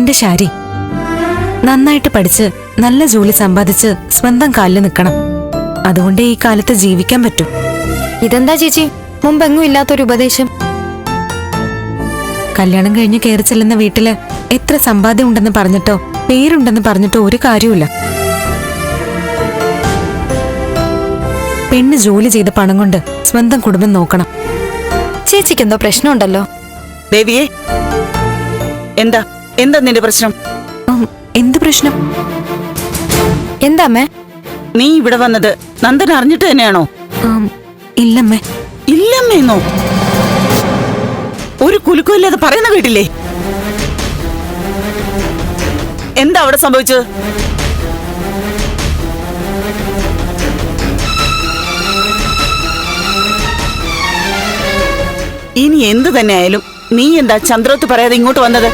എന്റെ ശാരി, നന്നായിട്ട് പഠിച്ച് നല്ല ജോലി സമ്പാദിച്ച് സ്വന്തം കാലിൽ നിൽക്കണം. അതുകൊണ്ടേ ഈ കാലത്ത് ജീവിക്കാൻ പറ്റൂ. ഇതെന്താ ചേച്ചി മുമ്പെങ്ങും ഇല്ലാത്തൊരു ഉപദേശം? കല്യാണം കഴിഞ്ഞ് കയറി ചെല്ലുന്ന വീട്ടില് എത്ര സമ്പാദ്യം ഉണ്ടെന്ന് പറഞ്ഞിട്ടോ പേരുണ്ടെന്ന് പറഞ്ഞിട്ടോ ഒരു കാര്യമില്ല. പെണ്ണ് ജോലി ചെയ്ത പണം കൊണ്ട് സ്വന്തം കുടുംബം നോക്കണം. ചേച്ചിക്ക് എന്തോ പ്രശ്നമുണ്ടല്ലോ. ദേവിയെ, എന്താ എന്താ നിന്റെ പ്രശ്നം? എന്ത് പ്രശ്നം? എന്താ അമ്മേ? നീ ഇവിടെ വന്നത് നന്ദൻ അറിഞ്ഞിട്ട് തന്നെയാണോ? ഇല്ലമ്മേ. ഇല്ലമ്മേന്നോ? ഒരു കുലുക്കും ഇല്ലാതെ പറയുന്ന കേട്ടില്ലേ? എന്താ അവിടെ സംഭവിച്ചത്? ഇനി എന്ത് തന്നെ ആയാലും നീ എന്താ ചന്ദ്രോത്ത് പറയാതെ ഇങ്ങോട്ട് വന്നത്?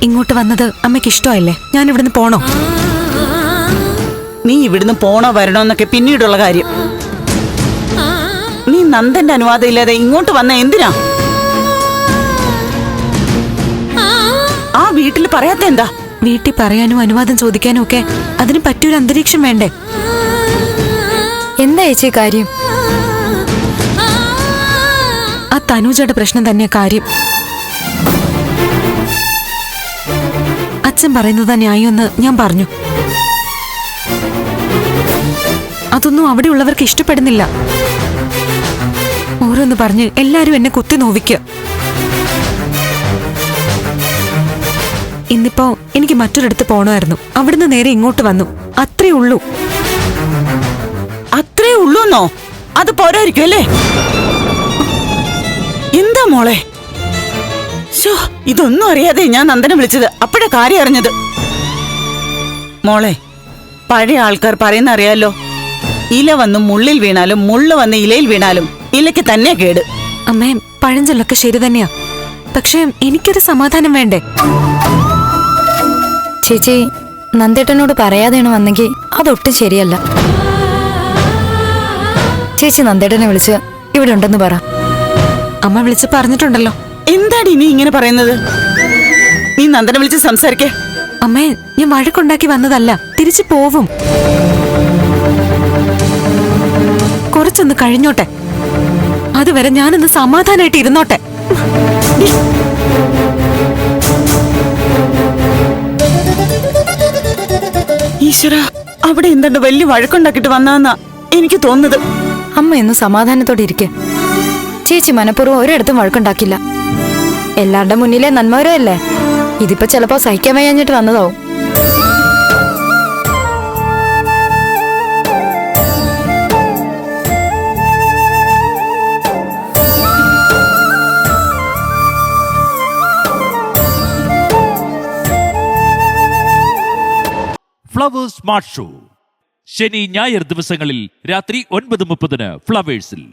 ഇങ്ങോട്ട് വന്നത് അമ്മയ്ക്ക് ഇഷ്ടമായില്ലേ? ഞാൻ ഇവിടുന്ന് പോണോ? നീ ഇവിടുന്ന് പോണോ വരണോ എന്നൊക്കെ പിന്നീടുള്ള കാര്യം. നീ നന്ദന്റെ അനുവാദം ഇല്ലാതെ ഇങ്ങോട്ട് വന്ന എന്തിനാ? ആ വീട്ടിൽ പറയാത്ത എന്താ? വീട്ടിൽ പറയാനും അനുവാദം ചോദിക്കാനും ഒക്കെ അതിന് പറ്റിയൊരു അന്തരീക്ഷം വേണ്ടേ? എന്താ ചേച്ചി കാര്യം? ആ തനൂജയുടെ പ്രശ്നം തന്നെ കാര്യം. അച്ഛൻ പറയുന്നത് ന്യായമെന്ന് ഞാൻ പറഞ്ഞു. അതൊന്നും അവിടെയുള്ളവർക്ക് ഇഷ്ടപ്പെടുന്നില്ല. ഓരോന്ന് പറഞ്ഞ് എല്ലാരും എന്നെ കുത്തി നോവിക്കുക. ഇന്നിപ്പോ എനിക്ക് മറ്റൊരിടത്ത് പോണമായിരുന്നു. അവിടുന്ന് നേരെ ഇങ്ങോട്ട് വന്നു. അത്രേ ഉള്ളൂ. അത്രേ ഉള്ളൂന്നോ? അത് പോരായിരിക്കും അല്ലേ? എന്താ മോളെ? ഇതൊന്നും അറിയാതെ ഞാൻ നന്ദനെ വിളിച്ചത്. അപ്പോഴാ കാര്യം അറിഞ്ഞത്. മോളെ, പഴയ ആൾക്കാർ പറയുന്ന അറിയാലോ, ഇല വന്ന് മുള്ളിൽ വീണാലും മുള്ളു വന്ന് ഇലയിൽ വീണാലും ഇലയ്ക്ക് തന്നെ കേട്. അമ്മേ, പഴഞ്ചൊല്ലൊക്കെ ശരി തന്നെയാ. പക്ഷെ എനിക്കൊരു സമാധാനം വേണ്ടേ? ചേച്ചി നന്ദേട്ടനോട് പറയാതെയാണ് വന്നെങ്കിൽ അതൊട്ടും ശരിയല്ല. ചേച്ചി നന്ദേട്ടനെ വിളിച്ച് ഇവിടെ ഉണ്ടെന്ന് പറ. അമ്മ വിളിച്ച് പറഞ്ഞിട്ടുണ്ടല്ലോ. എന്താടി നീ ഇങ്ങനെ പറയുന്നത്? നീ നന്ദനെ വിളിച്ച് സംസാരിക്കേ. അമ്മേ, ഞാൻ വഴക്കുണ്ടാക്കി വന്നതല്ല. തിരിച്ചു പോവും. കുറച്ചൊന്ന് കഴിഞ്ഞോട്ടെ. അതുവരെ ഞാനൊന്ന് സമാധാനായിട്ട് ഇരുന്നോട്ടെ. ഈശ്വര, അവിടെ എന്തുണ്ട് വലിയ വഴക്കുണ്ടാക്കിട്ട് വന്നാന്നാ എനിക്ക് തോന്നുന്നത്. അമ്മ എന്ന് സമാധാനത്തോടെ ഇരിക്കെ. ചേച്ചി മനഃപൂർവ്വം ഒരിടത്തും വഴക്കുണ്ടാക്കില്ല. എല്ലാവരുടെ മുന്നിലെ നന്മവരല്ലേ. ഇതിപ്പോ ചിലപ്പോ സഹിക്കാൻ വയ്യാഞ്ഞിട്ട് വന്നതാവും. ഫ്ലവേഴ്സ് സ്മാർട്ട് ഷോ ശനി ഞായർ ദിവസങ്ങളിൽ രാത്രി 9:30 ഫ്ലവേഴ്സിൽ.